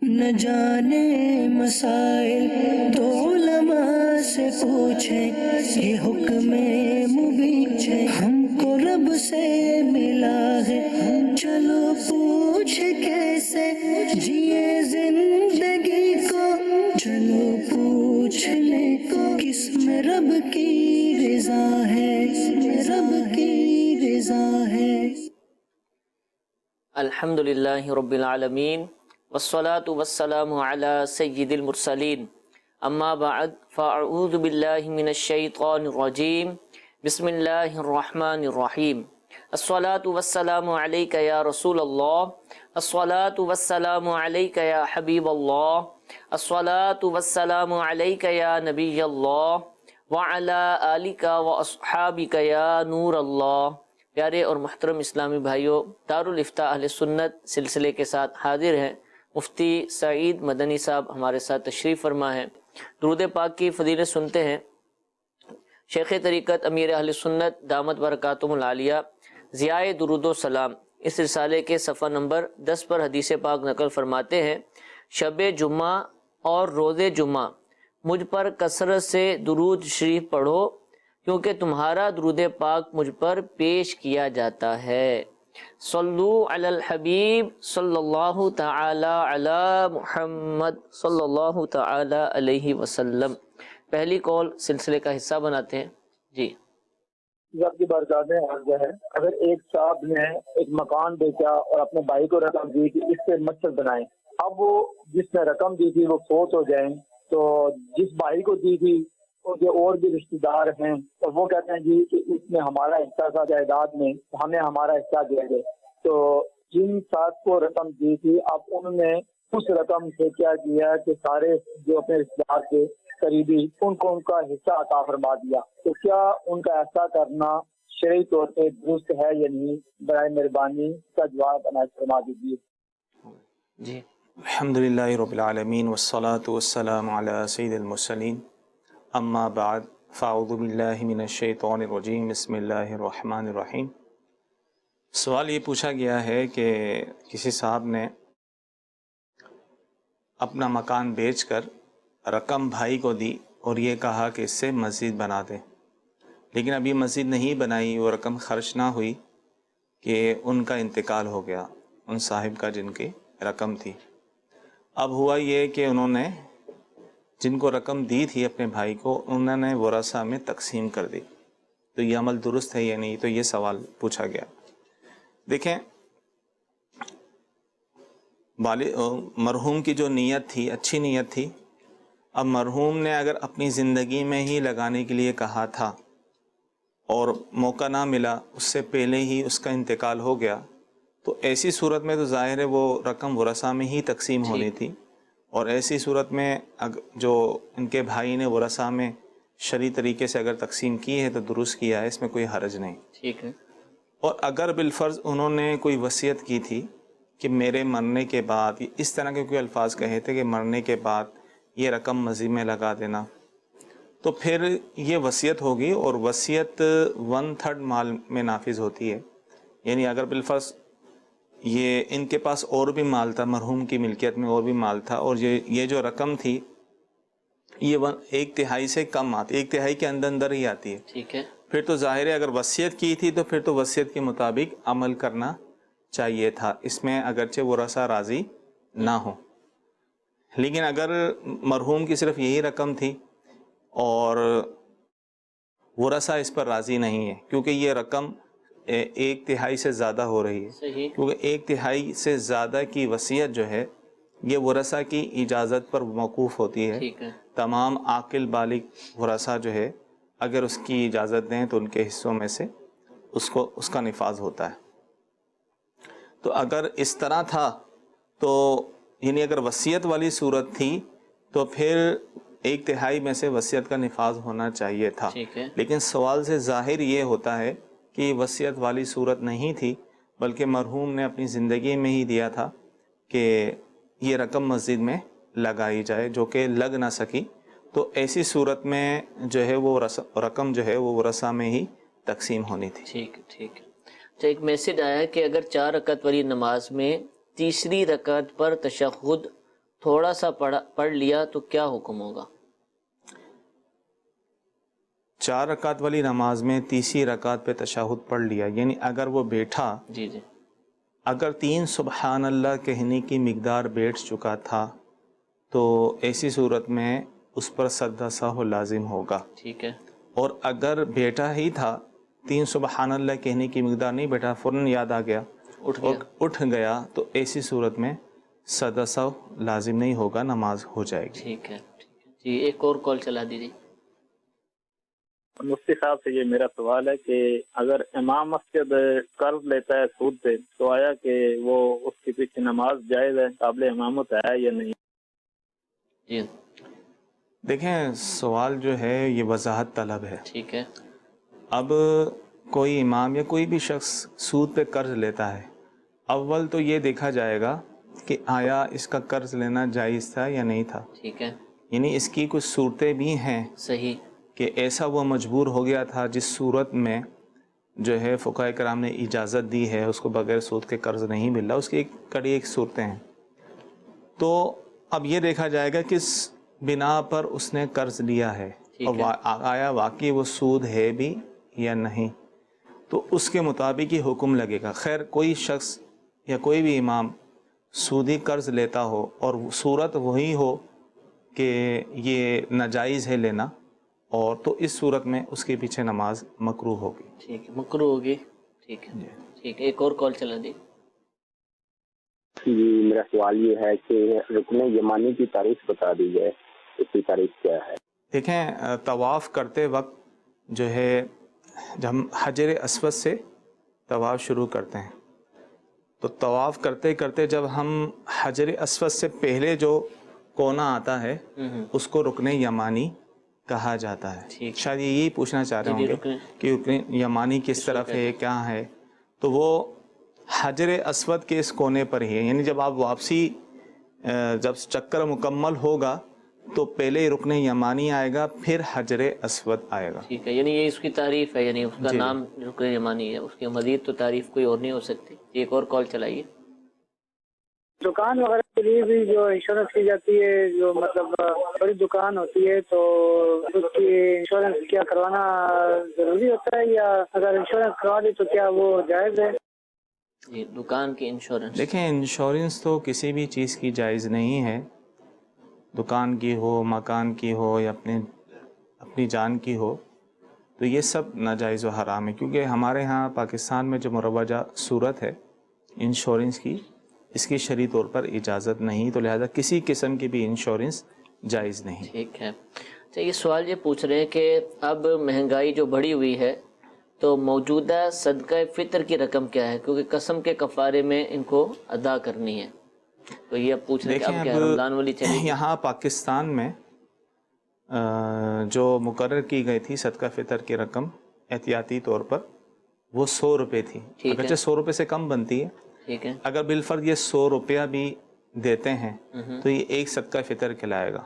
نہ جانے مسائل تو علماء سے پوچھیں، یہ حکم مبین ہم کو رب سے ملا ہے، چلو پوچھ کیسے جیے زندگی کو، چلو پوچھ لے کس میں رب کی رضا ہے، کس میں رب کی رضا ہے۔ الحمدللہ رب العالمین والصلاة والسلام علی سید المرسلین، اما بعد فاعوذ باللہ من الشیطان الرجیم، بسم اللہ الرحمن الرحیم۔ الصلاة والسلام علیک یا رسول اللہ، الصلاة والسلام علیک یا حبیب اللہ، الصلاة والسلام علیک یا نبی اللہ، وعلی آلک واصحابک یا نور اللہ۔ پیارے اور محترم اسلامی بھائیوں، دارالافتاء اہل سنت سلسلے کے ساتھ حاضر ہیں مفتی سعید مدنی صاحب، ہمارے ساتھ تشریف فرما ہیں۔ درود پاک کی فضیلت سنتے ہیں۔ شیخ طریقت امیر اہل سنت دامت برکاتہم العالیہ ضیاء درود و سلام اس رسالے کے صفحہ نمبر 10 پر حدیث پاک نقل فرماتے ہیں، شب جمعہ اور روز جمعہ مجھ پر کثرت سے درود شریف پڑھو، کیونکہ تمہارا درود پاک مجھ پر پیش کیا جاتا ہے۔ صلو علی الحبیب صلی اللہ تعالی علی محمد صلی اللہ تعالی علیہ وسلم۔ پہلی کال سلسلے کا حصہ بناتے ہیں۔ جی رب کی برکات میں عرض ہے، اگر ایک صاحب نے ایک مکان بیچا اور اپنے بھائی کو رقم دی کہ اس سے مسجد بنائیں، اب وہ جس نے رقم دی تھی وہ فوت ہو جائیں، تو جس بھائی کو دی تھی ان کے اور بھی رشتہ دار ہیں، اور وہ کہتے ہیں جی کہ اس میں ہمارا حصہ تھا جائیداد میں، ہمیں ہمارا حصہ دیا گیا، تو جن صاحب کو رقم دی تھی اب انہوں نے اس رقم سے کیا کیا کہ سارے جو اپنے رشتہ دار کے قریبی ان کو ان کا حصہ عطا فرما دیا، تو کیا ان کا ایسا کرنا شرعی طور پہ درست ہے یا نہیں؟ برائے مہربانی اس کا جواب عنایت فرما دیجیے۔ جی الحمدللہ رب العالمین والصلاة والسلام علی سید المرسلین، اما بعد فاعوذ باللہ من الشیطان الرجیم، بسم اللہ الرحمن الرحیم۔ سوال یہ پوچھا گیا ہے کہ کسی صاحب نے اپنا مکان بیچ کر رقم بھائی کو دی اور یہ کہا کہ اس سے مسجد بنا دے، لیکن ابھی مسجد نہیں بنائی، وہ رقم خرچ نہ ہوئی کہ ان کا انتقال ہو گیا، ان صاحب کا جن کی رقم تھی۔ اب ہوا یہ کہ انہوں نے جن کو رقم دی تھی اپنے بھائی کو، انہوں نے ورثہ میں تقسیم کر دی، تو یہ عمل درست ہے یا نہیں؟ تو یہ سوال پوچھا گیا۔ دیکھیں، مرحوم کی جو نیت تھی اچھی نیت تھی، اب مرحوم نے اگر اپنی زندگی میں ہی لگانے کے لیے کہا تھا اور موقع نہ ملا، اس سے پہلے ہی اس کا انتقال ہو گیا، تو ایسی صورت میں تو ظاہر ہے وہ رقم ورثہ میں ہی تقسیم ہونی تھی، اور ایسی صورت میں جو ان کے بھائی نے ورثہ میں شرعی طریقے سے اگر تقسیم کی ہے تو درست کیا ہے، اس میں کوئی حرج نہیں۔ ٹھیک ہے۔ اور اگر بالفرض انہوں نے کوئی وصیت کی تھی کہ میرے مرنے کے بعد، اس طرح کے کوئی الفاظ کہے تھے کہ مرنے کے بعد یہ رقم مسجد میں لگا دینا، تو پھر یہ وصیت ہوگی، اور وصیت 1/3 مال میں نافذ ہوتی ہے۔ یعنی اگر بالفرض یہ ان کے پاس اور بھی مال تھا، مرحوم کی ملکیت میں اور بھی مال تھا، اور یہ جو رقم تھی یہ 1/3 سے کم آتی، 1/3 کے اندر ہی آتی ہے، ٹھیک ہے، پھر تو ظاہر ہے اگر وصیت کی تھی تو پھر تو وصیت کے مطابق عمل کرنا چاہیے تھا، اس میں اگرچہ ورثہ راضی نہ ہو۔ لیکن اگر مرحوم کی صرف یہی رقم تھی اور ورثہ اس پر راضی نہیں ہے، کیونکہ یہ رقم 1/3 سے زیادہ ہو رہی ہے، صحیح، کیونکہ 1/3 سے زیادہ کی وصیت جو ہے یہ ورثہ کی اجازت پر موقوف ہوتی ہے۔ ٹھیک ہے، تمام عاقل بالغ ورثہ جو ہے اگر اس کی اجازت دیں تو ان کے حصوں میں سے اس کا نفاذ ہوتا ہے۔ تو اگر اس طرح تھا تو یعنی اگر وصیت والی صورت تھی تو پھر 1/3 میں سے وصیت کا نفاذ ہونا چاہیے تھا، ٹھیک ہے، لیکن سوال سے ظاہر یہ ہوتا ہے کہ وصیت والی صورت نہیں تھی، بلکہ مرحوم نے اپنی زندگی میں ہی دیا تھا کہ یہ رقم مسجد میں لگائی جائے، جو کہ لگ نہ سکی، تو ایسی صورت میں جو ہے وہ رقم جو ہے وہ ورثہ میں ہی تقسیم ہونی تھی۔ ٹھیک ٹھیک۔ تو ایک میسج آیا کہ اگر 4 رکعت والی نماز میں تیسری رکعت پر تشہد تھوڑا سا پڑھ لیا تو کیا حکم ہوگا؟ 4 رکعت والی نماز میں تیسری رکعت پہ تشہد پڑھ لیا، یعنی اگر وہ بیٹھا، جی جی، اگر 3 سبحان اللہ کہنے کی مقدار بیٹھ چکا تھا تو ایسی صورت میں اس پر سجدہ سہو لازم ہوگا۔ ٹھیک ہے، اور اگر بیٹھا ہی تھا، 3 سبحان اللہ کہنے کی مقدار نہیں بیٹھا، فوراً یاد آ گیا اور اٹھ گیا، تو ایسی صورت میں سجدہ سہو لازم نہیں ہوگا، نماز ہو جائے گی۔ ٹھیک ہے جی، ایک اور کال چلا دیجیے۔ مفتی صاحب سے یہ میرا سوال ہے کہ اگر امام مسجد قرض لیتا ہے سود پہ تو آیا کہ وہ اس کے پیچھے نماز جائز ہے، قابل امامت ہے یا نہیں؟ جی دیکھیں، سوال جو ہے یہ وضاحت طلب ہے۔ ٹھیک ہے، اب کوئی امام یا کوئی بھی شخص سود پہ قرض لیتا ہے، اول تو یہ دیکھا جائے گا کہ آیا اس کا قرض لینا جائز تھا یا نہیں تھا، ٹھیک ہے، یعنی اس کی کچھ صورتیں بھی ہیں صحیح، کہ ایسا وہ مجبور ہو گیا تھا جس صورت میں جو ہے فقہاء کرام نے اجازت دی ہے اس کو بغیر سود کے قرض نہیں مل رہا، اس کی ایک صورتیں ہیں۔ تو اب یہ دیکھا جائے گا کس بنا پر اس نے قرض لیا ہے اور آیا واقعی وہ سود ہے بھی یا نہیں، تو اس کے مطابق ہی حکم لگے گا۔ خیر کوئی شخص یا کوئی بھی امام سودی قرض لیتا ہو اور صورت وہی ہو کہ یہ ناجائز ہے لینا، اور تو اس صورت میں اس کے پیچھے نماز مکروہ ہوگی۔ ٹھیک ہے، مکروہ ہوگی، ٹھیک ہے، ٹھیک ہے، ایک اور کال چلا دی۔ جی میرا سوال یہ ہے کہ رکن یمانی کی تاریخ بتا دی جائے، اس کی تاریخ کیا ہے؟ دیکھیں، طواف کرتے وقت جو ہے جب ہم حجر اسود سے طواف شروع کرتے ہیں تو طواف کرتے کرتے جب ہم حجر اسود سے پہلے جو کونا آتا ہے اس کو رکن یمانی کہا جاتا ہے۔ شاید یہی پوچھنا چاہ رہے ہوں گے کہ رکن یمانی کس طرف ہے، کیا ہے، تو وہ حجر اسود کے اس کونے پر ہی ہے، یعنی جب آپ واپسی جب چکر مکمل ہوگا تو پہلے رکن یمانی آئے گا، پھر حجر اسود آئے گا۔ ٹھیک ہے، یعنی یہ اس کی تعریف ہے، یعنی اس کا نام رکن یمانی ہے، اس کی مزید تو تعریف کوئی اور نہیں ہو سکتی۔ ایک اور کال چلائیے۔ دکان وغیرہ کے لیے بھی جو انشورنس کی جاتی ہے، جو مطلب بڑی دکان ہوتی ہے تو اس کی انشورنس کیا کروانا ضروری ہوتا ہے، یا اگر انشورنس کروا دی تو کیا وہ جائز ہے؟ جی، دکان کی انشورنس، دیکھیں انشورنس تو کسی بھی چیز کی جائز نہیں ہے، دکان کی ہو، مکان کی ہو یا اپنی جان کی ہو، تو یہ سب ناجائز و حرام ہے، کیونکہ ہمارے ہاں پاکستان میں جو مروجہ صورت ہے انشورنس کی، اس کی شرعی طور پر اجازت نہیں، تو لہذا کسی قسم کی بھی انشورنس جائز نہیں۔ ٹھیک ہے۔ اچھا، یہ سوال یہ پوچھ رہے ہیں کہ اب مہنگائی جو بڑھی ہوئی ہے تو موجودہ صدقہ فطر کی رقم کیا ہے، کیونکہ قسم کے کفارے میں ان کو ادا کرنی ہے، تو یہ اب پوچھ رہے ہیں کہ اب کیا رمضان والی چلے گی؟ یہاں پاکستان میں جو مقرر کی گئی تھی صدقہ فطر کی رقم احتیاطی طور پر وہ 100 روپے تھی، اگرچہ 100 روپے سے کم بنتی ہے، ٹھیک ہے، اگر بالفرض یہ 100 روپیہ بھی دیتے ہیں تو یہ ایک صدقہ فطر کہلائے گا،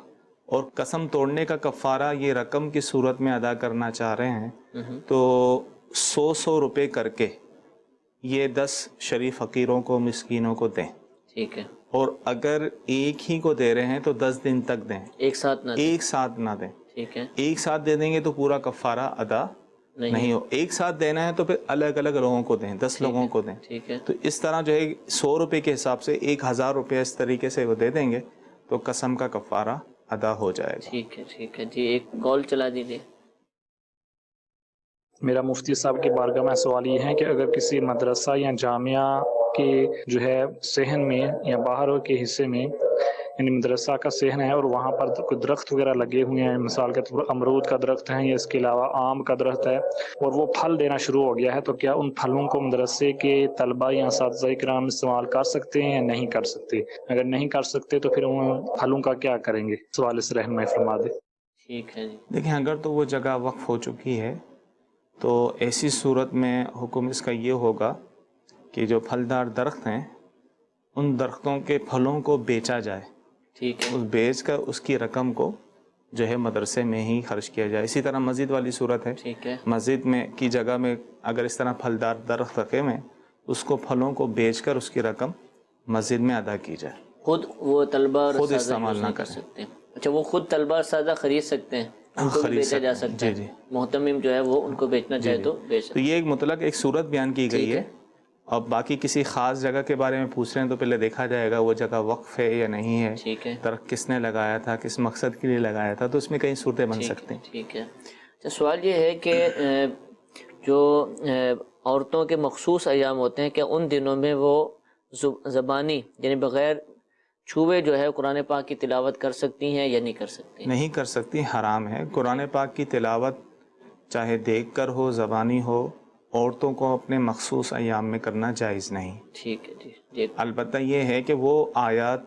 اور قسم توڑنے کا کفارہ یہ رقم کی صورت میں ادا کرنا چاہ رہے ہیں تو 100 روپے کر کے یہ 10 شریف فقیروں کو، مسکینوں کو دیں، ٹھیک ہے، اور اگر ایک ہی کو دے رہے ہیں تو 10 دن تک دیں، ایک ساتھ نہ دیں، ٹھیک ہے، ایک ساتھ دے دیں گے تو پورا کفارہ ادا نہیں ہو، ایک ساتھ دینا ہے تو پھر الگ الگ لوگوں کو دیں، 10 لوگوں کو دیں، ٹھیک ہے، تو اس طرح جو ہے 100 روپے کے حساب سے 1000 روپے اس طریقے سے وہ دے دیں گے تو قسم کا کفارہ ادا ہو جائے گا۔ ٹھیک ہے، ٹھیک ہے جی، ایک کال چلا دیجیے۔ میرا مفتی صاحب کی بارگاہ میں سوال یہ ہے کہ اگر کسی مدرسہ یا جامعہ کے جو ہے صحن میں یا باہر کے حصے میں، یعنی مدرسہ کا صحن ہے اور وہاں پر کوئی درخت وغیرہ لگے ہوئے ہیں، مثال کے طور پر امرود کا درخت ہے یا اس کے علاوہ آم کا درخت ہے، اور وہ پھل دینا شروع ہو گیا ہے، تو کیا ان پھلوں کو مدرسے کے طلباء یا اساتذہ کرام استعمال کر سکتے ہیں یا نہیں کر سکتے؟ اگر نہیں کر سکتے تو پھر ان پھلوں کا کیا کریں گے؟ سوال سے رہنمائی فرما دیں۔ ٹھیک ہے جی، دیکھیں اگر تو وہ جگہ وقف ہو چکی ہے تو ایسی صورت میں حکم اس کا یہ ہوگا کہ جو پھلدار درخت ہیں ان درختوں کے پھلوں کو بیچا جائے، ٹھیک ہے، اس بیچ کر اس کی رقم کو جو ہے مدرسے میں ہی خرچ کیا جائے۔ اسی طرح مسجد والی صورت ہے، ٹھیک ہے، مسجد میں کی جگہ میں اگر اس طرح پھلدار درخت رکھے ہوئے اس کو پھلوں کو بیچ کر اس کی رقم مسجد میں ادا کی جائے۔ خود وہ طلبہ اور خود اساتذہ استعمال یوز نہ نہیں کر کریں۔ سکتے؟ اچھا، وہ خود طلبہ اساتذہ خرید سکتے ہیں، ان کو بھی خرید بیچا سکتے جا ہیں، سکتا ہے؟ جی۔ محتمم جو ہے وہ ان کو بیچنا چاہے تو بیچ تو سکتے یہ ایک مطلق ایک صورت بیان کی گئی ٹھیک ہے، اور باقی کسی خاص جگہ کے بارے میں پوچھ رہے ہیں تو پہلے دیکھا جائے گا وہ جگہ وقف ہے یا نہیں ہے، ٹھیک ہے، درخت کس نے لگایا تھا، کس مقصد کے لیے لگایا تھا، تو اس میں کئی صورتیں بن ٹھیک سکتی ہے، ہیں۔ ٹھیک ہے۔ اچھا، سوال یہ ہے کہ جو عورتوں کے مخصوص ایام ہوتے ہیں، کیا ان دنوں میں وہ زبانی یعنی بغیر چھوئے جو ہے قرآن پاک کی تلاوت کر سکتی ہیں یا نہیں کر سکتی؟ نہیں کر سکتی، حرام ہے۔ قرآن پاک کی تلاوت چاہے دیکھ کر ہو، زبانی ہو، عورتوں کو اپنے مخصوص ایام میں کرنا جائز نہیں۔ ٹھیک ہے جی۔ البتہ یہ ہے کہ وہ آیات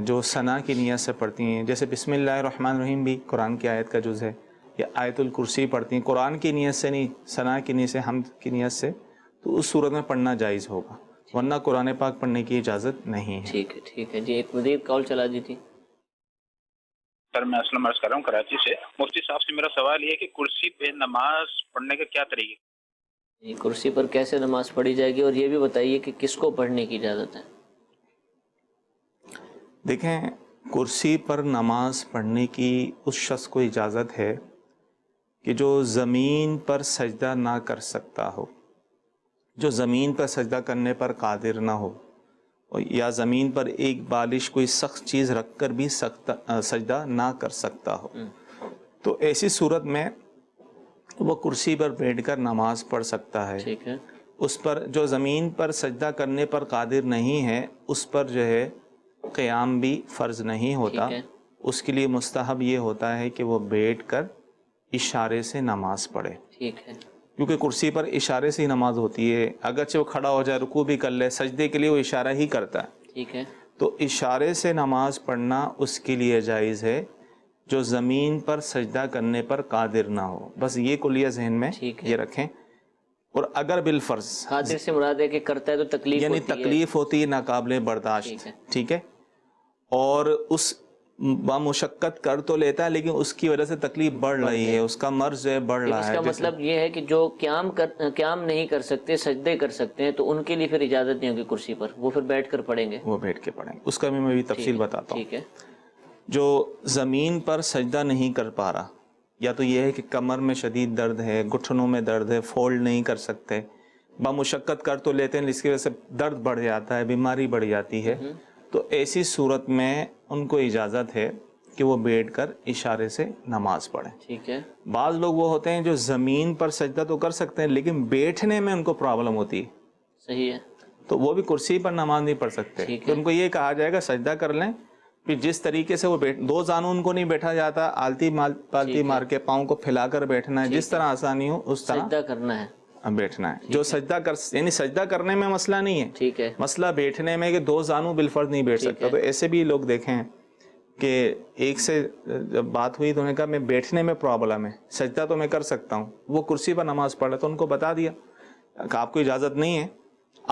جو ثنا کی نیت سے پڑھتی ہیں، جیسے بسم اللہ الرحمن الرحیم بھی قرآن کی آیت کا جز ہے، یا آیت الکرسی پڑھتی ہیں قرآن کی نیت سے نہیں، ثنا کی نیت سے، حمد کی نیت سے، تو اس صورت میں پڑھنا جائز ہوگا، ورنہ قرآن پاک پڑھنے کی اجازت نہیں ہے۔ ٹھیک ہے جی۔ ایک مزید کال چلا دی تھی۔ سر میں اسلم عرض کر رہا ہوں کراچی سے۔ مفتی صاحب سے میرا سوال یہ ہے کہ کرسی پہ نماز پڑھنے کا کیا طریقہ؟ جی، کرسی پر کیسے نماز پڑھی جائے گی، اور یہ بھی بتائیے کہ کس کو پڑھنے کی اجازت ہے؟ دیکھیں، کرسی پر نماز پڑھنے کی اس شخص کو اجازت ہے کہ جو زمین پر سجدہ نہ کر سکتا ہو، جو زمین پر سجدہ کرنے پر قادر نہ ہو، یا زمین پر ایک بالش کوئی سخت چیز رکھ کر بھی سجدہ نہ کر سکتا ہو، تو ایسی صورت میں وہ کرسی پر بیٹھ کر نماز پڑھ سکتا ہے۔ ٹھیک ہے۔ اس پر جو زمین پر سجدہ کرنے پر قادر نہیں ہے، اس پر جو ہے قیام بھی فرض نہیں ہوتا، ٹھیک ہے۔ اس کے لیے مستحب یہ ہوتا ہے کہ وہ بیٹھ کر اشارے سے نماز پڑھے، ٹھیک ہے۔ کیونکہ کرسی پر اشارے سے ہی نماز ہوتی ہے، اگرچہ وہ کھڑا ہو جائے، رکوع بھی کر لے، سجدے کے لیے وہ اشارہ ہی کرتا ہے، ٹھیک ہے۔ تو اشارے سے نماز پڑھنا اس کے لیے جائز ہے جو زمین پر سجدہ کرنے پر قادر نہ ہو۔ بس یہ کلیہ ذہن میں ٹھیک ہے۔ یہ رکھیں۔ اور اگر بالفرض قادر سے مراد ہے کہ کرتا ہے تو تکلیف یعنی ہوتی ہے۔ تکلیف ہوتی ہے، ناقابل برداشت، ٹھیک ہے، اور اس بامشقت کر تو لیتا ہے لیکن اس کی وجہ سے تکلیف بڑھ رہی ہے، اس کا مرض جو ہے بڑھ رہا اس ہے، کا مطلب یہ ہے کہ جو قیام نہیں کر سکتے، سجدے کر سکتے ہیں، تو ان کے لیے پھر اجازت نہیں ہوگی کرسی پر، وہ پھر بیٹھ کر پڑھیں گے۔ وہ بیٹھ کے پڑھیں گے۔ اس کا بھی میں بھی تفصیل بتاتا ہوں۔ ٹھیک ہے۔ جو زمین پر سجدہ نہیں کر پا رہا، یا تو یہ ہے کہ کمر میں شدید درد ہے، گھٹنوں میں درد ہے، فولڈ نہیں کر سکتے، بامشقت کر تو لیتے ہیں، اس کی وجہ سے درد بڑھ جاتا ہے، بیماری بڑھ جاتی ہے، تو ایسی صورت میں ان کو اجازت ہے کہ وہ بیٹھ کر اشارے سے نماز پڑھیں۔ ٹھیک ہے۔ بعض لوگ وہ ہوتے ہیں جو زمین پر سجدہ تو کر سکتے ہیں لیکن بیٹھنے میں ان کو پرابلم ہوتی ہے، صحیح ہے۔ تو وہ بھی کرسی پر نماز نہیں پڑھ سکتے، تو ان کو یہ کہا جائے گا سجدہ کر لیں، پھر جس طریقے سے وہ دو زانوں ان کو نہیں بیٹھا جاتا، آلتی پالتی مار کے پاؤں کو پھیلا کر بیٹھنا ہے، جس طرح آسانی ہو اس طرح سجدہ کرنا ہے، بیٹھنا ہے۔ جو سجدہ یعنی سجدہ کرنے میں مسئلہ نہیں ہے، ٹھیک ہے، مسئلہ بیٹھنے میں کہ دو زانوں بالفرض نہیں بیٹھ سکتا، تو ایسے بھی لوگ دیکھیں کہ ایک سے جب بات ہوئی تو انہوں نے کہا میں بیٹھنے میں پرابلم ہے، سجدہ تو میں کر سکتا ہوں، وہ کرسی پر نماز پڑھا، تو ان کو بتا دیا کہ آپ کو اجازت نہیں ہے،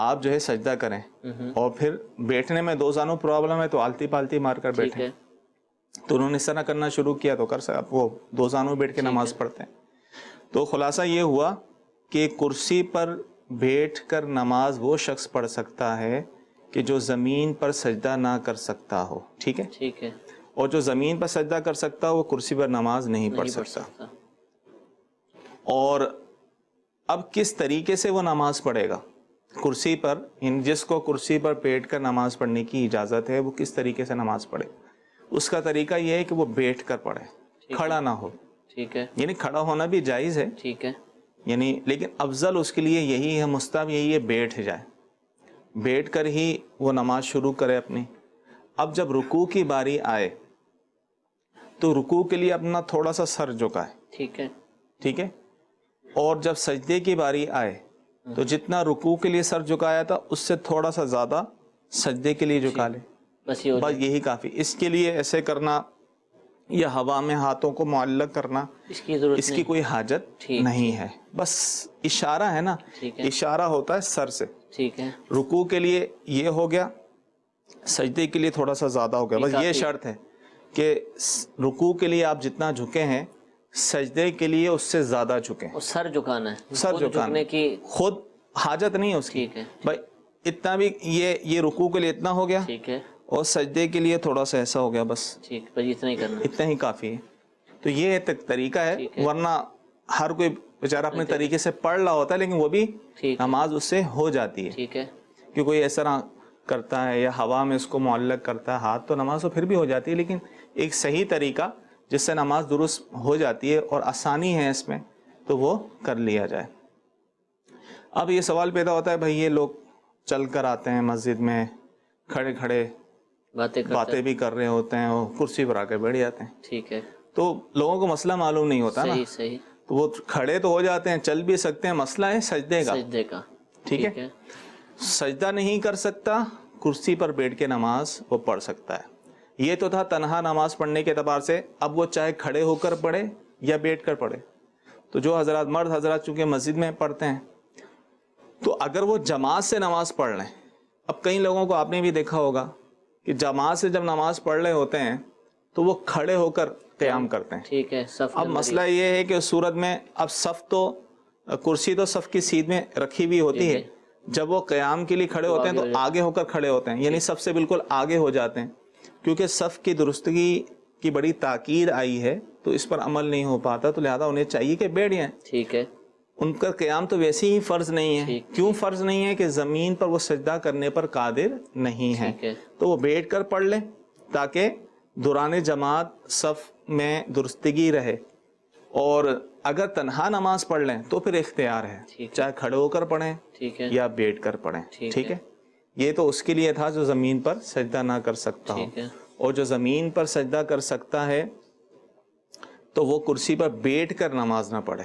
آپ جو ہے سجدہ کریں، اور پھر بیٹھنے میں دو زانوں پرابلم ہے تو آلتی پالتی مار کر بیٹھیں، تو انہوں نے اس طرح کرنا شروع کیا تو کر سکتا، وہ دو زانوں بیٹھ کے نماز پڑھتے ہیں۔ تو خلاصہ یہ ہوا کہ کرسی پر بیٹھ کر نماز وہ شخص پڑھ سکتا ہے کہ جو زمین پر سجدہ نہ کر سکتا ہو، ٹھیک ہے، ٹھیک ہے، اور جو زمین پر سجدہ کر سکتا ہو وہ کرسی پر نماز نہیں پڑھ سکتا۔ اور اب کس طریقے سے وہ نماز پڑھے گا کرسی پر، جس کو کرسی پر بیٹھ کر نماز پڑھنے کی اجازت ہے وہ کس طریقے سے نماز پڑھے؟ اس کا طریقہ یہ ہے کہ وہ بیٹھ کر پڑھے، کھڑا نہ ہو، ٹھیک ہے، یعنی کھڑا ہونا بھی جائز ہے، ٹھیک ہے، یعنی لیکن افضل اس کے لیے یہی ہے، مستحب یہی ہے بیٹھ جائے، بیٹھ کر ہی وہ نماز شروع کرے اپنی۔ اب جب رکوع کی باری آئے تو رکوع کے لیے اپنا تھوڑا سا سر جھکائے، ٹھیک ہے، ٹھیک ہے، اور جب سجدے کی باری آئے تو جتنا رکوع کے لیے سر جھکایا تھا اس سے تھوڑا سا زیادہ سجدے کے لیے جھکا لے، بس یہی کافی۔ اس کے لیے ایسے کرنا یا ہوا میں ہاتھوں کو معلق کرنا اس کی کوئی حاجت نہیں ہے، بس اشارہ ہے نا، اشارہ ہوتا ہے سر سے، ٹھیک ہے، رکوع کے لیے یہ ہو گیا، سجدے کے لیے تھوڑا سا زیادہ ہو گیا، بس یہ شرط ہے کہ رکوع کے لیے آپ جتنا جھکے ہیں سجدے کے لیے اس سے زیادہ جھکیں، سر جھکانا ہے، سر جھکانے کی خود حاجت نہیں ہے اس کی، بھائی اتنا بھی یہ رکوع کے لیے اتنا ہو گیا، ٹھیک ہے، اور سجدے کے لیے تھوڑا سا ایسا ہو گیا بس، ٹھیک، بس اتنا ہی کرنا، اتنا ہی کافی ہے. تو یہ ایک طریقہ ہے، ورنہ ہر کوئی بیچارہ اپنے طریقے سے پڑھ رہا ہوتا ہے لیکن وہ بھی نماز اس سے ہو جاتی ہے. ٹھیک ہے، کہ کوئی ایسا طرح کرتا ہے یا ہوا میں اس کو معلق کرتا ہے ہاتھ، تو نماز تو پھر بھی ہو جاتی ہے، لیکن ایک صحیح طریقہ جس سے نماز درست ہو جاتی ہے اور آسانی ہے اس میں، تو وہ کر لیا جائے. اب یہ سوال پیدا ہوتا ہے بھائی یہ لوگ چل کر آتے ہیں مسجد میں، کھڑے کھڑے باتیں بھی کر رہے ہوتے ہیں اور کرسی پر آ کے بیٹھ جاتے ہیں. ٹھیک ہے، تو لوگوں کو مسئلہ معلوم نہیں ہوتا نا، صحیح، تو وہ کھڑے تو ہو جاتے ہیں، چل بھی سکتے ہیں، مسئلہ ہے سجدے کا. ٹھیک ہے، سجدہ نہیں کر سکتا، کرسی پر بیٹھ کے نماز وہ پڑھ سکتا ہے. یہ تو تھا تنہا نماز پڑھنے کے اعتبار سے. اب وہ چاہے کھڑے ہو کر پڑھے یا بیٹھ کر پڑھے. تو جو حضرات مرد حضرات چونکہ مسجد میں پڑھتے ہیں، تو اگر وہ جماعت سے نماز پڑھ لیں، اب کئی لوگوں کو آپ نے بھی دیکھا ہوگا کہ جماعت سے جب نماز پڑھ رہے ہوتے ہیں تو وہ کھڑے ہو کر قیام کرتے ہیں. ٹھیک ہے، اب مسئلہ یہ ہے کہ اس صورت میں اب صف تو کرسی تو صف کی سیدھ میں رکھی ہوئی ہوتی ہے، جب وہ قیام کے لیے کھڑے ہوتے ہیں تو آگے ہو کر کھڑے ہوتے ہیں، یعنی صف سے بالکل آگے ہو جاتے ہیں. کیونکہ صف کی درستگی کی بڑی تاکید آئی ہے تو اس پر عمل نہیں ہو پاتا، تو لہذا انہیں چاہیے کہ بیٹھ جائیں. ٹھیک ہے، ان کا قیام تو ویسے ہی فرض نہیں ہے. کیوں فرض نہیں ہے؟ کہ زمین پر وہ سجدہ کرنے پر قادر نہیں ہے، تو وہ بیٹھ کر پڑھ لیں تاکہ دوران جماعت صف میں درستگی رہے. اور اگر تنہا نماز پڑھ لیں تو پھر اختیار ہے، چاہے کھڑے ہو کر پڑھیں یا بیٹھ کر پڑھیں. ٹھیک ہے، یہ تو اس کے لیے تھا جو زمین پر سجدہ نہ کر سکتا ہو. اور جو زمین پر سجدہ کر سکتا ہے تو وہ کرسی پر بیٹھ کر نماز نہ پڑھے.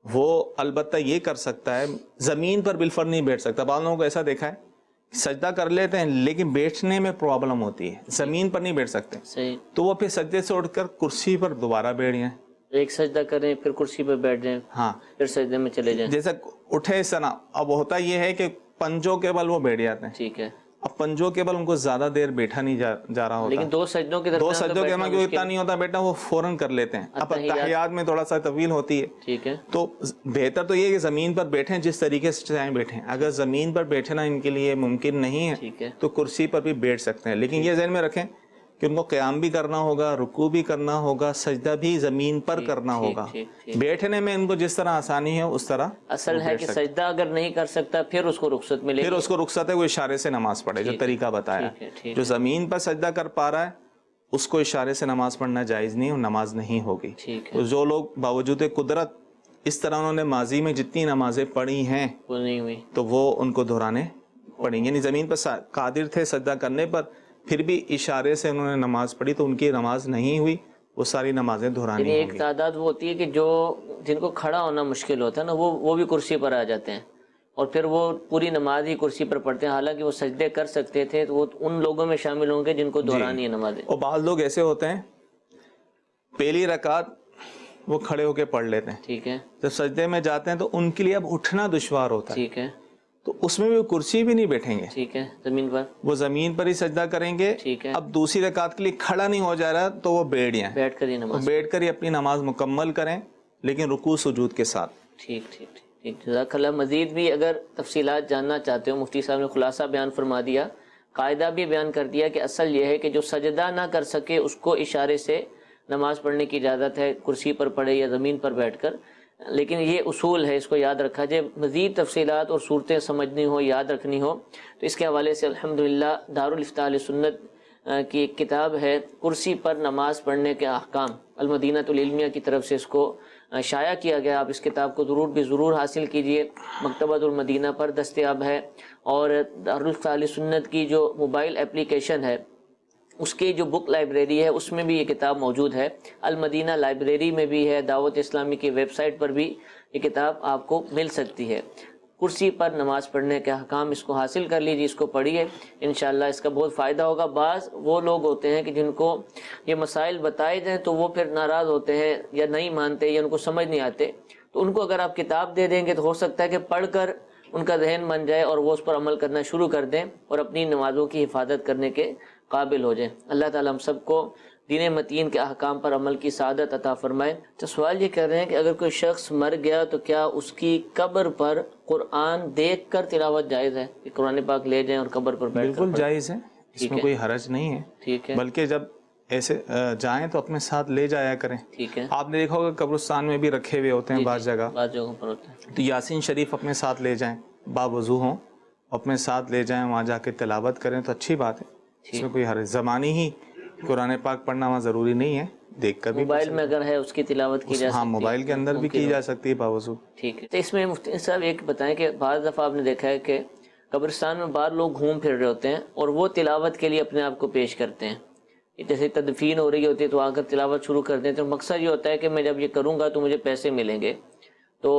وہ البتہ یہ کر سکتا ہے، زمین پر بالفرض نہیں بیٹھ سکتا. بعض لوگوں کو ایسا دیکھا ہے سجدہ کر لیتے ہیں لیکن بیٹھنے میں پرابلم ہوتی ہے، زمین پر نہیں بیٹھ سکتے، تو وہ پھر سجدے سے اٹھ کر کرسی پر دوبارہ بیٹھ جائیں. ایک سجدہ کریں پھر کرسی پہ بیٹھ جائیں، ہاں، پھر سجدے میں چلے جائیں. جیسے اٹھے اس طرح. اب ہوتا یہ ہے کہ پنجوں کے بل وہ بیٹھ جاتے ہیں. ٹھیک ہے، اب پنجوں کے بل ان کو زیادہ دیر بیٹھا نہیں جا رہا ہوتا، لیکن دو سجدوں کے درمیان اتنا نہیں ہوتا بیٹا، وہ فوراً کر لیتے ہیں. اب تحیات میں تھوڑا سا طویل ہوتی ہے. ٹھیک ہے، تو بہتر تو یہ کہ زمین پر بیٹھیں جس طریقے سے چاہیں بیٹھیں. اگر زمین پر بیٹھنا ان کے لیے ممکن نہیں ہے تو کرسی پر بھی بیٹھ سکتے ہیں. لیکن یہ ذہن میں رکھیں کہ ان کو قیام بھی کرنا ہوگا، رکوع بھی کرنا ہوگا، سجدہ بھی زمین پر کرنا ہوگا. بیٹھنے میں ان کو جس طرح آسانی ہے اس طرح. اصل ہے کہ سجدہ اگر نہیں کر سکتا پھر اس کو رخصت ملے گی، پھر اس کو رخصت ہے، وہ اشارے سے نماز پڑھے جو طریقہ بتایا. جو زمین پر سجدہ کر پا رہا ہے اس کو اشارے سے نماز پڑھنا جائز نہیں اور نماز نہیں ہوگی. جو لوگ باوجود قدرت اس طرح انہوں نے ماضی میں جتنی نمازیں پڑھی ہیں تو وہ ان کو دہرانے پڑیں. یعنی زمین پر قادر تھے سجدہ کرنے پر، پھر بھی اشارے سے انہوں نے نماز پڑھی تو ان کی نماز نہیں ہوئی، وہ ساری نمازیں دہرانی ہوں گی. ایک تعداد وہ ہوتی ہے کہ جن کو کھڑا ہونا مشکل ہوتا ہے نا، وہ بھی کرسی پر آ جاتے ہیں اور پھر وہ پوری نماز ہی کرسی پر پڑھتے ہیں، حالانکہ وہ سجدے کر سکتے تھے. تو وہ ان لوگوں میں شامل ہوں گے جن کو دہرانی ہے نمازیں. اور بعض لوگ ایسے ہوتے ہیں پہلی رکعت وہ کھڑے ہو کے پڑھ لیتے ہیں، ٹھیک ہے، جب سجدے میں جاتے ہیں تو ان کے لیے اب اٹھنا دشوار ہوتا ہے. ٹھیک ہے، تو اس میں بھی کرسی بھی نہیں بیٹھیں گے. ٹھیک ہے، زمین پر وہ زمین پر ہی سجدہ کریں گے. ٹھیک ہے، اب دوسری رکعت کے لیے کھڑا نہیں ہو جا رہا تو وہ بیٹھ جائیں، بیٹھ کر ہی نماز، بیٹھ کر ہی اپنی نماز مکمل کریں لیکن رکوع سجود کے ساتھ. ٹھیک ٹھیک ٹھیک، جزاک اللہ. مزید بھی اگر تفصیلات جاننا چاہتے ہو، مفتی صاحب نے خلاصہ بیان فرما دیا، قاعدہ بھی بیان کر دیا کہ اصل یہ ہے کہ جو سجدہ نہ کر سکے اس کو اشارے سے نماز پڑھنے کی اجازت ہے، کرسی پر پڑھے یا زمین پر بیٹھ کر. لیکن یہ اصول ہے، اس کو یاد رکھا جائے. مزید تفصیلات اور صورتیں سمجھنی ہو، یاد رکھنی ہو تو اس کے حوالے سے الحمدللہ دارالافتاء اہل سنت کی ایک کتاب ہے کرسی پر نماز پڑھنے کے احکام، المدینہ العلمیہ کی طرف سے اس کو شائع کیا گیا. آپ اس کتاب کو ضرور حاصل کیجئے، مکتبۃ المدینہ پر دستیاب ہے. اور دارالافتاء اہل سنت کی جو موبائل اپلیکیشن ہے اس کی جو بک لائبریری ہے اس میں بھی یہ کتاب موجود ہے. المدینہ لائبریری میں بھی ہے، دعوت اسلامی کی ویب سائٹ پر بھی یہ کتاب آپ کو مل سکتی ہے. کرسی پر نماز پڑھنے کے احکام، اس کو حاصل کر لیجیے، اس کو پڑھیے، انشاءاللہ اس کا بہت فائدہ ہوگا. بعض وہ لوگ ہوتے ہیں کہ جن کو یہ مسائل بتائے جائیں تو وہ پھر ناراض ہوتے ہیں یا نہیں مانتے یا ان کو سمجھ نہیں آتے. تو ان کو اگر آپ کتاب دے دیں گے تو ہو سکتا ہے کہ پڑھ کر ان کا ذہن بن جائے اور وہ اس پر عمل کرنا شروع کر دیں اور اپنی نمازوں کی حفاظت کرنے کے قابل ہو جائیں. اللہ تعالیٰ ہم سب کو دین متین کے احکام پر عمل کی سعادت عطا فرمائے. تو سوال یہ کر رہے ہیں کہ اگر کوئی شخص مر گیا تو کیا اس کی قبر پر قرآن دیکھ کر تلاوت جائز ہے؟ کہ قرآن پاک لے جائیں اور قبر پر بیٹھ کر بالکل جائز ہے. اس میں کوئی حرج نہیں ہے. ٹھیک ہے. بلکہ جب ایسے جائیں تو اپنے ساتھ لے جایا کریں. ٹھیک ہے. آپ نے دیکھا ہوگا قبرستان میں بھی رکھے ہوئے ہوتے ہیں بعض جگہ پر ہوتے ہیں. تو یاسین شریف اپنے ساتھ لے جائیں, باوضو ہوں اپنے ساتھ لے جائیں, وہاں جا کے تلاوت کریں تو اچھی بات ہے. اس میں کوئی حرج, زبانی ہی قرآن پاک پڑھنا وہاں ضروری نہیں ہے, دیکھ کر بھی موبائل میں اگر ہے اس کی تلاوت کی جا سکتی ہے. ہاں, موبائل کے اندر بھی کی جا سکتی ہے باوضو. ٹھیک ہے. تو اس میں مفتی صاحب ایک بتائیں کہ بعض دفعہ آپ نے دیکھا ہے کہ قبرستان میں بعض لوگ گھوم پھر رہے ہوتے ہیں اور وہ تلاوت کے لیے اپنے آپ کو پیش کرتے ہیں. جیسے تدفین ہو رہی ہوتی ہے تو آ کر تلاوت شروع کر دیتے ہیں. مقصد یہ ہوتا ہے کہ میں جب یہ کروں گا تو مجھے پیسے ملیں گے. تو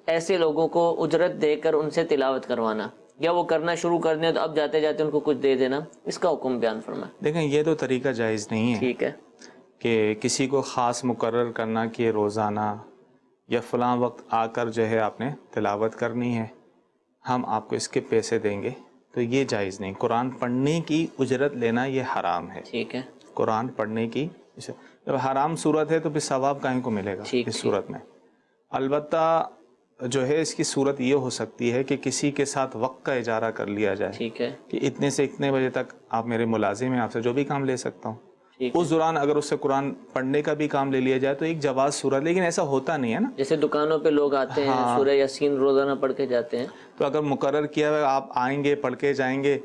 ایسے لوگوں کو اجرت دے کر ان سے تلاوت کروانا, یا وہ کرنا شروع کر دیں تو اب جاتے جاتے ان کو کچھ دے دینا, اس کا حکم بیان فرمائیں. دیکھیں یہ تو طریقہ جائز نہیں ہے. ٹھیک ہے. کہ کسی کو خاص مقرر کرنا کہ روزانہ یا فلاں وقت آ کر جو ہے آپ نے تلاوت کرنی ہے, ہم آپ کو اس کے پیسے دیں گے, تو یہ جائز نہیں. قرآن پڑھنے کی اجرت لینا یہ حرام ہے. ٹھیک ہے. قرآن پڑھنے کی جب حرام صورت ہے تو پھر ثواب کہیں کو ملے گا اس صورت میں. البتہ جو ہے اس کی صورت یہ ہو سکتی ہے کہ کسی کے ساتھ وقت کا اجارہ کر لیا جائے. ٹھیک ہے. کہ اتنے سے اتنے بجے تک آپ میرے ملازم ہیں, آپ سے جو بھی کام لے سکتا ہوں. اس دوران اگر اس سے قرآن پڑھنے کا بھی کام لے لیا جائے تو ایک جواز صورت, لیکن ایسا ہوتا نہیں ہے نا. جیسے دکانوں پہ لوگ آتے ہیں سورہ یاسین روزانہ پڑھ کے جاتے ہیں, تو اگر مقرر کیا ہوا آپ آئیں گے پڑھ کے جائیں گے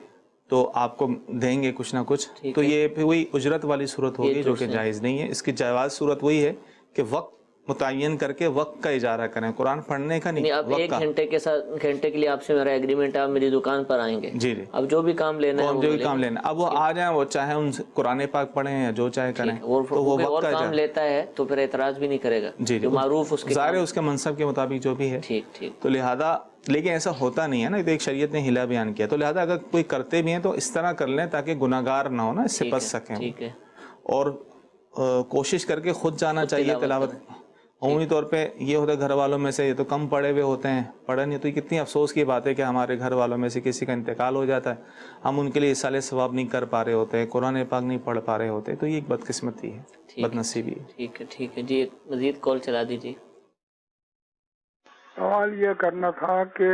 تو آپ کو دیں گے کچھ نہ کچھ, تو یہ پھر وہی اجرت والی صورت ہوگی جو کہ جائز نہیں ہے. اس کی جواز صورت وہی ہے کہ وقت متعین کر کے وقت کا اجارہ کریں, قرآن پڑھنے کا نہیں. اب ایک گھنٹے کے لیے آپ سے میرا ایگریمنٹ ہے, آپ میری دکان پر آئیں گے. جی جی. اب جو بھی کام لینا ہے, جو بھی کام لینا, اب وہ آ جائیں, وہ چاہے ان سے قرآن پاک پڑھیں یا جو چاہے کریں, تو وہ وقت کا کام لیتا ہے تو پھر اعتراض بھی نہیں کرے گا. جی جی. معروف اس کے ظاہر ہے اس کے منصب کے مطابق جو بھی ہے. ٹھیک ٹھیک. تو لہذا, لیکن ایسا ہوتا نہیں ہے نا, تو ایک شریعت نے ہلا بیان کیا, تو لہذا اگر کوئی کرتے بھی ہیں تو اس طرح کر لیں تاکہ گناہ گار نہ ہو نا, اس سے بچ سکیں. ٹھیک ہے. اور کوشش کر کے خود جانا چاہیے تلاوت. عمومی طور پہ یہ ہوتا ہے گھر والوں میں سے یہ تو کم پڑھے ہوئے ہوتے ہیں, پڑھے نہیں, تو یہ کتنی افسوس کی بات ہے کہ ہمارے گھر والوں میں سے کسی کا انتقال ہو جاتا ہے, ہم ان کے لیے اصالِ ثواب نہیں کر پا رہے ہوتے, قرآن پاک نہیں پڑھ پا رہے ہوتے, تو یہ ایک بدقسمتی ہے, بد نصیبی ہے. ٹھیک ہے. ٹھیک ہے جی, مزید کال چلا دیجیے. سوال یہ کرنا تھا کہ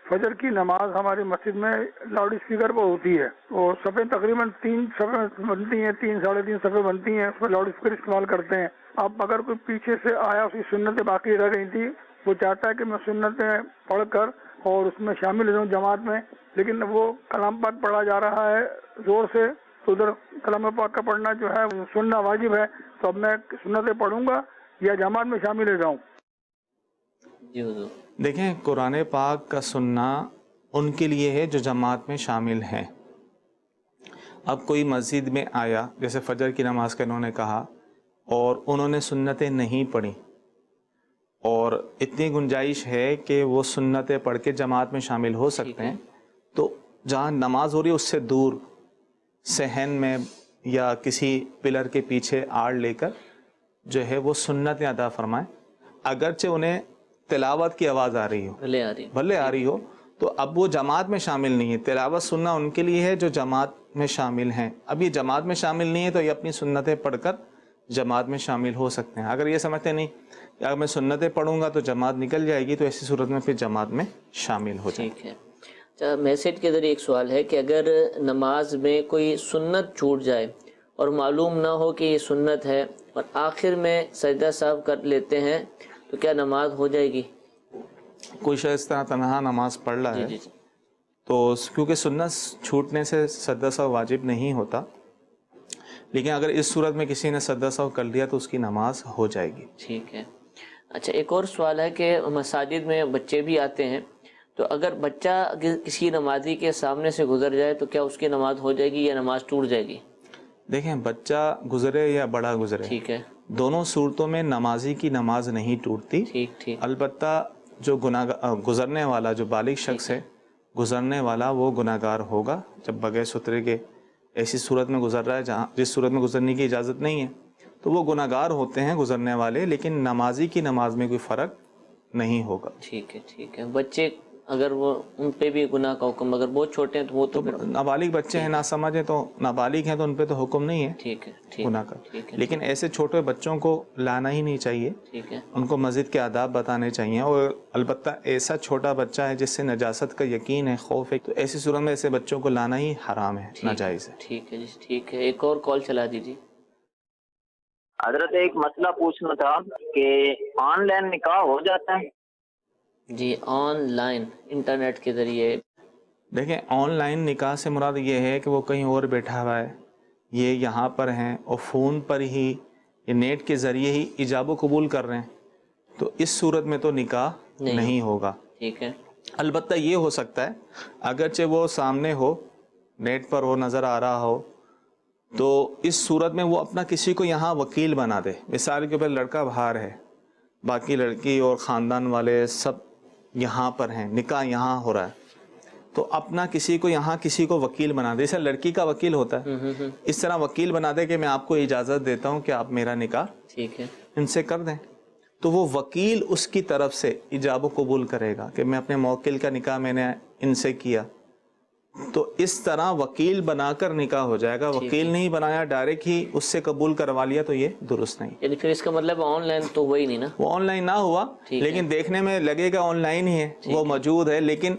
فجر کی نماز ہماری مسجد میں لاؤڈ اسپیکر پہ ہوتی ہے, تو صفیں تقریباً 3 صفیں بنتی ہیں, 3 ساڑھے 3 صفیں بنتی ہیں, اس میں لاؤڈ اسپیکر استعمال کرتے ہیں. اب اگر کوئی پیچھے سے آیا, اس کی سنتیں باقی رہ گئی تھی, وہ چاہتا ہے کہ میں سنتیں پڑھ کر اور اس میں شامل ہو جاؤں جماعت میں, لیکن وہ کلام پاک پڑھا جا رہا ہے زور سے, تو ادھر کلام پاک کا پڑھنا جو ہے سننا واجب ہے, تو اب میں سنتیں پڑھوں گا یا جماعت میں شامل ہو جاؤں؟ دیکھیں, قرآن پاک کا سننا ان کے لیے ہے جو جماعت میں شامل ہیں. اب کوئی مسجد میں آیا, جیسے فجر کی نماز کا انہوں نے کہا, اور انہوں نے سنتیں نہیں پڑھی, اور اتنی گنجائش ہے کہ وہ سنتیں پڑھ کے جماعت میں شامل ہو سکتے ہیں, تو جہاں نماز ہو رہی ہے اس سے دور صحن میں یا کسی پلر کے پیچھے آڑ لے کر جو ہے وہ سنتیں ادا فرمائیں, اگرچہ انہیں تلاوت کی آواز آ رہی ہو, بھلے آ رہی ہو, تو اب وہ جماعت میں شامل نہیں ہے. تلاوت سننا ان کے لیے ہے جو جماعت میں شامل ہیں. اب یہ جماعت میں شامل نہیں ہے تو یہ اپنی سنتیں پڑھ کر جماعت میں شامل ہو سکتے ہیں. اگر یہ سمجھتے نہیں کہ اگر میں سنتیں پڑھوں گا تو جماعت نکل جائے گی, تو ایسی صورت میں پھر جماعت میں شامل ہو جائیں. ٹھیک ہے. اچھا, میسیج کے ذریعے ایک سوال ہے کہ اگر نماز میں کوئی سنت چھوٹ جائے اور معلوم نہ ہو کہ یہ سنت ہے, اور آخر میں سجدہ سہو کر لیتے ہیں, تو کیا نماز ہو جائے گی؟ کوئی شخص اس طرح تنہا نماز پڑھ رہا ہے تو کیونکہ سنت چھوٹنے سے سجدہ سہو واجب نہیں ہوتا, لیکن اگر اس صورت میں کسی نے سجدہ سہو کر لیا تو اس کی نماز ہو جائے گی. ٹھیک ہے. اچھا, ایک اور سوال ہے کہ مساجد میں بچے بھی آتے ہیں, تو اگر بچہ کسی نمازی کے سامنے سے گزر جائے تو کیا اس کی نماز ہو جائے گی یا نماز ٹوٹ جائے گی؟ دیکھیں, بچہ گزرے یا بڑا گزرے, ٹھیک ہے, دونوں صورتوں میں نمازی کی نماز نہیں ٹوٹتی. ٹھیک. البتہ جو گزرنے والا, جو بالغ شخص ہے گزرنے والا, وہ گناہ گار ہوگا جب بغیر سترے کے ایسی صورت میں گزر رہا ہے جس صورت میں گزرنے کی اجازت نہیں ہے, تو وہ گناہ گار ہوتے ہیں گزرنے والے, لیکن نمازی کی نماز میں کوئی فرق نہیں ہوگا. ٹھیک ہے. بچے اگر وہ ان پہ بھی گناہ کا حکم، اگر بہت چھوٹے ہیں تو وہ تو پھر نابالغ بچے ہیں، نہ سمجھیں تو نابالغ ہیں تو ان پہ تو حکم نہیں ہے ٹھیک ہے، ٹھیک گناہ کا، ٹھیک ہے، لیکن ایسے چھوٹے بچوں کو لانا ہی نہیں چاہیے، ٹھیک ہے، ان کو مسجد کے آداب بتانے چاہیے، اور البتہ ایسا چھوٹا بچہ ہے جس سے نجاست کا یقین ہے، خوف ہے، تو ایسی صورت میں ایسے بچوں کو لانا ہی حرام ہے، ناجائز ہے۔ ٹھیک ہے جی، ٹھیک ہے، ایک اور کال چلا دیجیے۔ حضرت ایک مسئلہ پوچھنا تھا کہ آن لائن نکاح ہو جاتا ہے؟ جی آن لائن انٹرنیٹ کے ذریعے، دیکھیں آن لائن نکاح سے مراد یہ ہے کہ وہ کہیں اور بیٹھا ہوا ہے، یہ یہاں پر ہیں اور فون پر ہی یہ نیٹ کے ذریعے ہی ایجاب و قبول کر رہے ہیں، تو اس صورت میں تو نکاح نہیں ہوگا۔ ٹھیک ہے، البتہ یہ ہو سکتا ہے اگرچہ وہ سامنے ہو، نیٹ پر وہ نظر آ رہا ہو، تو اس صورت میں وہ اپنا کسی کو یہاں وکیل بنا دے۔ مثال کے اوپر لڑکا باہر ہے، باقی لڑکی اور خاندان والے سب یہاں پر ہیں، نکاح یہاں ہو رہا ہے، تو اپنا کسی کو یہاں کسی کو وکیل بنا دے، جیسے لڑکی کا وکیل ہوتا ہے اس طرح وکیل بنا دے کہ میں آپ کو اجازت دیتا ہوں کہ آپ میرا نکاح ٹھیک ہے، ان سے کر دیں، تو وہ وکیل اس کی طرف سے ایجاب و قبول کرے گا کہ میں اپنے موکل کا نکاح میں نے ان سے کیا، تو اس طرح وکیل بنا کر نکاح ہو جائے گا۔ وکیل نہیں بنایا، ڈائریکٹ ہی اس سے قبول کروا لیا، تو یہ درست نہیں۔ یعنی پھر اس کا مطلب آن لائن تو وہی نہیں نا، وہ آن لائن نہ ہوا، لیکن دیکھنے میں لگے گا آن لائن ہی ہے، وہ موجود ہے، لیکن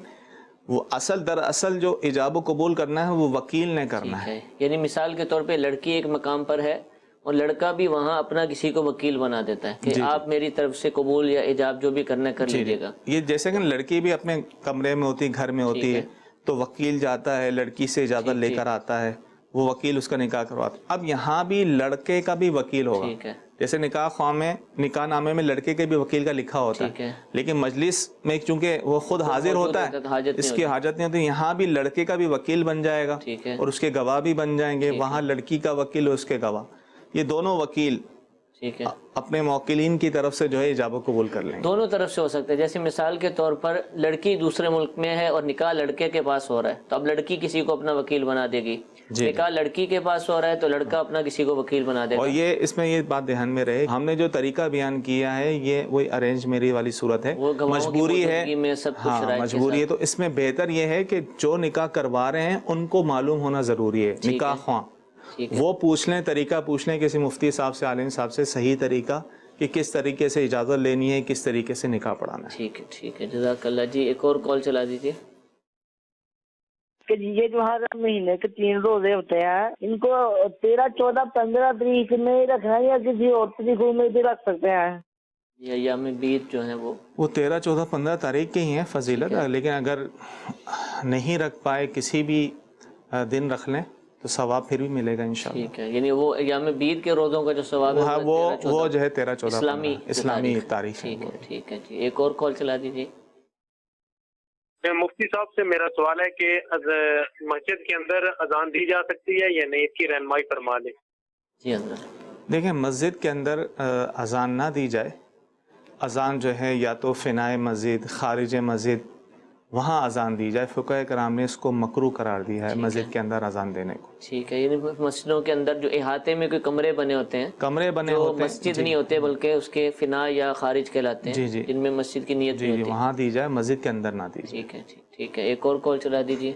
وہ دراصل جو ایجاب و قبول کرنا ہے وہ وکیل نے کرنا ہے۔ یعنی مثال کے طور پہ لڑکی ایک مقام پر ہے اور لڑکا بھی وہاں اپنا کسی کو وکیل بنا دیتا ہے کہ آپ میری طرف سے قبول یا ایجاب جو بھی کرنا کر لیجیے گا۔ یہ جیسے کہ لڑکی بھی اپنے کمرے میں ہوتی، گھر میں ہوتی ہے، تو وکیل جاتا ہے، لڑکی سے اجازت لے کر آتا ہے، وہ وکیل اس کا نکاح کرواتا ہے۔ اب یہاں بھی لڑکے کا بھی وکیل ہوگا، جیسے نکاح خواہ میں نکاح نامے میں لڑکے کے بھی وکیل کا لکھا ہوتا ہے، لیکن مجلس میں چونکہ وہ خود حاضر ہوتا ہے، اس کی حاجت نہیں ہوتی، یہاں بھی لڑکے کا بھی وکیل بن جائے گا اور اس کے گواہ بھی بن جائیں گے، وہاں لڑکی کا وکیل اور اس کے گواہ، یہ دونوں وکیل اپنے موکلین کی طرف سے جو ہے ایجاب و قبول کر لیں گے۔ دونوں طرف سے ہو سکتا ہے، جیسے مثال کے طور پر لڑکی دوسرے ملک میں ہے اور نکاح لڑکے کے پاس ہو رہا ہے، تو اب لڑکی کسی کو اپنا وکیل بنا دے گی، نکاح لڑکی کے پاس ہو رہا ہے تو لڑکا اپنا کسی کو وکیل بنا دے گا۔ اور یہ اس میں یہ بات دھیان میں رہے، ہم نے جو طریقہ بیان کیا ہے یہ وہی ارینج میری والی صورت ہے، مجبوری ہے، ہاں مجبوری ہے، تو اس میں بہتر یہ ہے کہ جو نکاح کروا رہے ہیں ان کو معلوم ہونا ضروری ہے، نکاح خواہ وہ پوچھ لیں، طریقہ پوچھ لیں کسی مفتی صاحب سے، عالم صاحب سے، صحیح طریقہ کہ کس طریقے سے اجازت لینی ہے، کس طریقے سے نکاح پڑھانا ہے۔ ٹھیک ہے، جزاک اللہ جی۔ ایک اور کال چلا دیجیے۔ کہ یہ جو ہر مہینے کے 3 روزے ہوتے ہیں ان کو 13، 14، 15 تاریخ میں رکھنا ہے یا کسی اور تاریخوں میں بھی رکھ سکتے ہیں؟ یہ ایام بیت جو ہیں وہ 13، 14، 15 تاریخ کے ہی ہیں فضیلت، لیکن اگر نہیں رکھ پائے کسی بھی دن رکھ لیں تو ثواب پھر بھی ملے گا انشاءاللہ۔ ٹھیک ہے، یعنی وہ ایام بیت کے روزوں کا جو ثواب ہے وہ جو ہے 13، 14 اسلامی تاریخ۔ ٹھیک ہے جی، ایک اور کال چلا دیجیے۔ مفتی صاحب سے میرا سوال ہے کہ مسجد کے اندر اذان دی جا سکتی ہے یا نہیں، اس کی رہنمائی فرما دیں۔ جی حضرت، دیکھیں مسجد کے اندر اذان نہ دی جائے، اذان جو ہے یا تو فنائے مسجد، خارج مسجد وہاں اذان دی جائے، فقہ کرام نے اس کو مکروہ قرار دیا ہے مسجد کے اندر اذان دینے کو۔ ٹھیک ہے، یعنی مسجدوں کے اندر جو احاطے میں کوئی کمرے بنے ہوتے ہیں، کمرے بنے ہوتے ہیں، مسجد نہیں ہوتے بلکہ اس کے فنا یا خارج کہلاتے ہیں، جن میں مسجد کی نیت نہیں ہوتی، وہاں دی جائے، مسجد کے اندر نہ دی جائے۔ ٹھیک ہے، ایک اور کال چلا دیجیے۔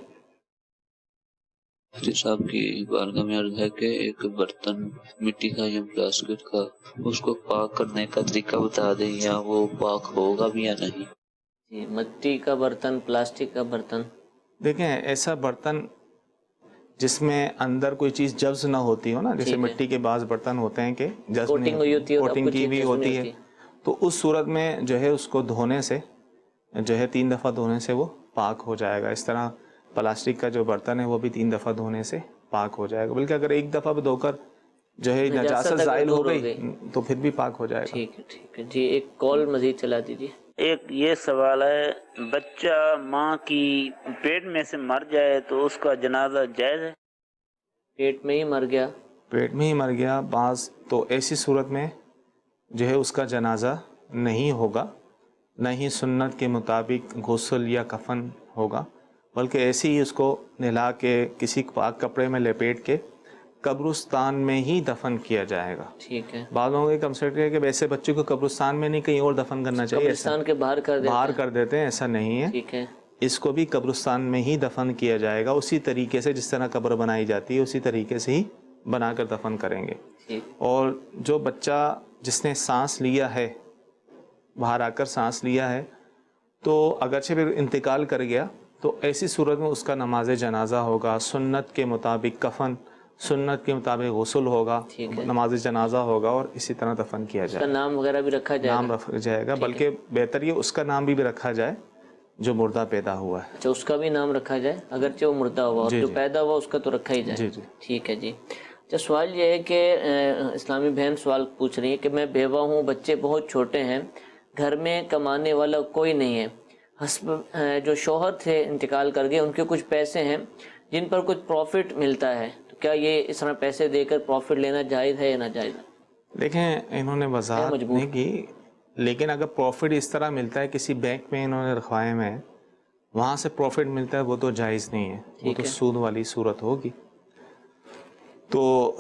مفتی صاحب کی بارگاہ میں عرض ہے کہ ایک برتن مٹی کا یا پلاسٹک کا، اس کو پاک کرنے کا طریقہ بتا دیں، یا وہ پاک ہوگا بھی یا نہیں؟ جی، مٹی کا برتن، پلاسٹک کا برتن، دیکھیں ایسا برتن جس میں اندر کوئی چیز جذب نہ ہوتی ہو نا، جیسے مٹی کے بعض برتن ہوتے ہیں کہ جذب کوٹنگ کی بھی ہوتی ہے، تو اس صورت میں جو ہے اس کو دھونے سے جو ہے 3 دفعہ دھونے سے وہ پاک ہو جائے گا۔ اس طرح پلاسٹک کا جو برتن ہے وہ بھی 3 دفعہ دھونے سے پاک ہو جائے گا، بلکہ اگر 1 دفعہ بھی دھو کر جو ہے نجاست زائل ہو گئی تو پھر بھی پاک ہو جائے گا۔ ٹھیک ہے جی، ایک کال مزید چلا دیجیے۔ ایک یہ سوال ہے، بچہ ماں کی پیٹ میں سے مر جائے تو اس کا جنازہ جائز ہے؟ پیٹ میں ہی مر گیا؟ پیٹ میں ہی مر گیا بعض، تو ایسی صورت میں جو ہے اس کا جنازہ نہیں ہوگا، نہ ہی سنت کے مطابق غسل یا کفن ہوگا، بلکہ ایسے ہی اس کو نہلا کے کسی پاک کپڑے میں لپیٹ کے قبرستان میں ہی دفن کیا جائے گا. ٹھیک ہے. بعض لوگوں یہ کنسیڈر ہے کہ ویسے بچے کو قبرستان میں نہیں کہیں اور دفن کرنا چاہیے, قبرستان کے باہر کر دیتے ہیں, ایسا نہیں ہے. ٹھیک ہے. اس کو بھی قبرستان میں ہی دفن کیا جائے گا, اسی طریقے سے جس طرح قبر بنائی جاتی ہے اسی طریقے سے ہی بنا کر دفن کریں گے. اور جو بچہ جس نے سانس لیا ہے, باہر آ کر سانس لیا ہے, تو اگرچہ پھر انتقال کر گیا تو ایسی صورت میں اس کا نماز جنازہ ہوگا, سنت کے مطابق کفن, سنت کے مطابق غسل ہوگا, نماز جنازہ ہوگا, اور اسی طرح دفن کیا جائے گا. نام وغیرہ بھی رکھا جائے گا, نام رکھا جائے گا, بلکہ بہتر یہ اس کا نام بھی رکھا جائے جو مردہ پیدا ہوا ہے. اچھا, اس کا بھی نام رکھا جائے اگرچہ وہ مردہ ہوا, اور جو پیدا ہوا اس کا تو رکھا ہی جائے. ٹھیک ہے جی. اچھا, سوال یہ ہے کہ اسلامی بہن سوال پوچھ رہی ہے کہ میں بیوہ ہوں, بچے بہت چھوٹے ہیں, گھر میں کمانے والا کوئی نہیں ہے, حسب جو شوہر تھے انتقال کر گئے, ان کے کچھ پیسے ہیں جن پر کچھ پروفٹ ملتا ہے, تو کیا یہ اس طرح پیسے دے کر پروفٹ لینا جائز ہے یا ناجائز ہے؟ دیکھیں, انہوں نے وضاحت نہیں کی, لیکن اگر پروفٹ اس طرح ملتا ہے, کسی بینک میں انہوں نے رکھوائے میں وہاں سے پروفٹ ملتا ہے, وہ تو جائز نہیں ہے, وہ تو سود والی صورت ہوگی. تو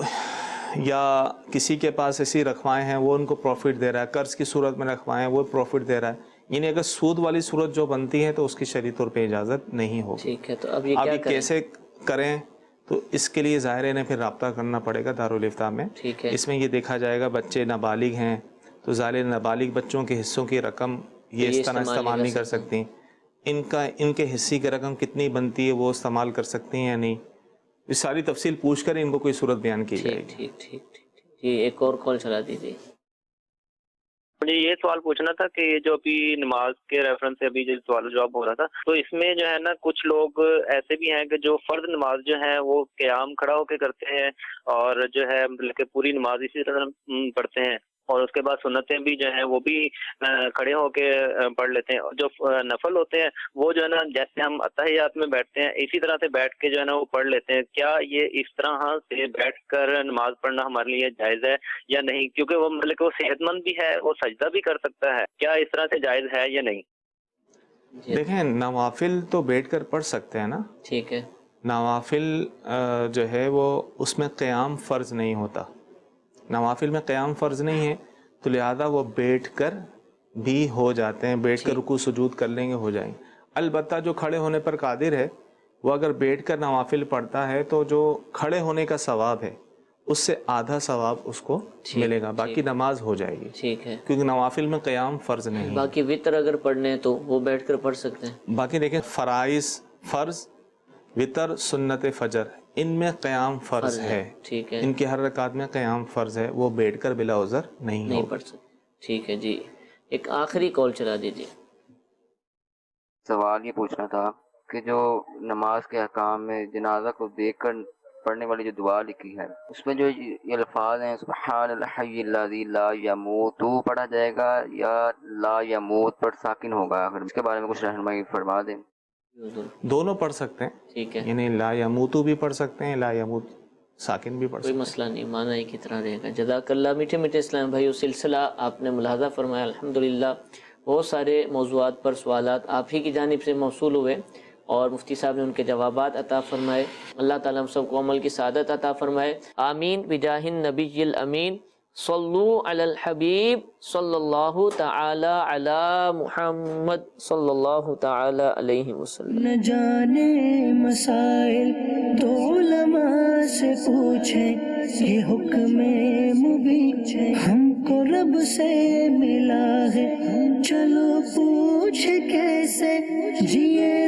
یا کسی کے پاس ایسی رکھوائے ہیں وہ ان کو پروفٹ دے رہا ہے, قرض کی صورت میں رکھوائے ہیں وہ پروفٹ دے رہا ہے, یعنی اگر سود والی صورت جو بنتی ہے تو اس کی شرعی طور پہ اجازت نہیں ہوگی. ٹھیک ہے. تو اب یہ کیسے کریں, تو اس کے لیے ظاہر ہے پھر رابطہ کرنا پڑے گا دارالافتاء میں. اس میں یہ دیکھا جائے گا بچے نابالغ ہیں تو ظاہر نابالغ بچوں کے حصوں کی رقم یہ اس طرح استعمال نہیں کر سکتی, ان کے حصے کی رقم کتنی بنتی ہے وہ استعمال کر سکتی ہیں یا نہیں, اس ساری تفصیل پوچھ کر ان کو کوئی صورت بیان کی جائے گی. ٹھیک. جی, ایک اور کال چلا دیجیے. مجھے یہ سوال پوچھنا تھا کہ جو ابھی نماز کے ریفرنس سے ابھی جو سوال جواب ہو رہا تھا, تو اس میں جو ہے نا کچھ لوگ ایسے بھی ہیں کہ جو فرض نماز جو ہے وہ قیام کھڑا ہو کے کرتے ہیں, اور جو ہے بلکہ پوری نماز اسی طرح پڑھتے ہیں, اور اس کے بعد سنتیں بھی جو ہیں وہ بھی کھڑے ہو کے پڑھ لیتے ہیں, اور جو نفل ہوتے ہیں وہ جو ہے نا جیسے ہم اتحیات میں بیٹھتے ہیں اسی طرح سے بیٹھ کے جو ہے نا وہ پڑھ لیتے ہیں. کیا یہ اس طرح سے بیٹھ کر نماز پڑھنا ہمارے لیے جائز ہے یا نہیں؟ کیونکہ وہ مطلب کہ وہ صحت مند بھی ہے, وہ سجدہ بھی کر سکتا ہے, کیا اس طرح سے جائز ہے یا نہیں؟ دیکھیں, نوافل تو بیٹھ کر پڑھ سکتے ہیں نا. ٹھیک ہے. نوافل جو ہے وہ اس میں قیام فرض نہیں ہوتا, نوافل میں قیام فرض نہیں ہے, تو لہذا وہ بیٹھ کر بھی ہو جاتے ہیں, بیٹھ کر رکوع سجود کر لیں گے, ہو جائیں گے. البتہ جو کھڑے ہونے پر قادر ہے وہ اگر بیٹھ کر نوافل پڑھتا ہے تو جو کھڑے ہونے کا ثواب ہے اس سے آدھا ثواب اس کو ملے گا, باقی نماز ہو جائے گی. ٹھیک ہے. کیونکہ نوافل میں قیام فرض نہیں. باقی وتر اگر پڑھنے تو وہ بیٹھ کر پڑھ سکتے ہیں. باقی دیکھیں, فرائض, فرض, وتر, سنت فجر, ان میں قیام فرض ہے. ٹھیک ہے. ان کی ہر رکعت میں قیام فرض ہے, وہ بیٹھ کر بلا عذر نہیں پڑھ سکتے. ٹھیک ہے جی, ایک آخری کال چلا دیجیے. سوال یہ پوچھنا تھا کہ جو نماز کے احکام میں جنازہ کو دیکھ کر پڑھنے والی جو دعا لکھی ہے اس میں جو یہ الفاظ ہیں سبحان الحی الذی لا یموت پڑھا جائے گا یا لا یموت پر ساکن ہوگا؟ اگر اس کے بارے میں کچھ رہنمائی فرما دیں. دونوں پڑھ سکتے ہیں. ٹھیک ہے. یعنی لا یموتو بھی پڑھ سکتے ہیں, لا یموت ساکن بھی پڑھ سکتے ہیں, کوئی مسئلہ نہیں, معنی ہی کی طرح رہے گا. جزاک اللہ. میٹھے میٹھے اسلام بھائیو, سلسلہ آپ نے ملاحظہ فرمایا, الحمدللہ بہت سارے موضوعات پر سوالات آپ ہی کی جانب سے موصول ہوئے اور مفتی صاحب نے ان کے جوابات عطا فرمائے. اللہ تعالیٰ ہم سب کو عمل کی سعادت عطا فرمائے, آمین. بجاہ النبی الامین, صلو علی الحبیب صلی اللہ تعالی علی محمد صلی اللہ تعالی علیہ وسلم. نہ جانے مسائل تو علماء سے پوچھیں, یہ حکم مبین ہم کو رب سے ملا ہے, چلو پوچھ کیسے جیے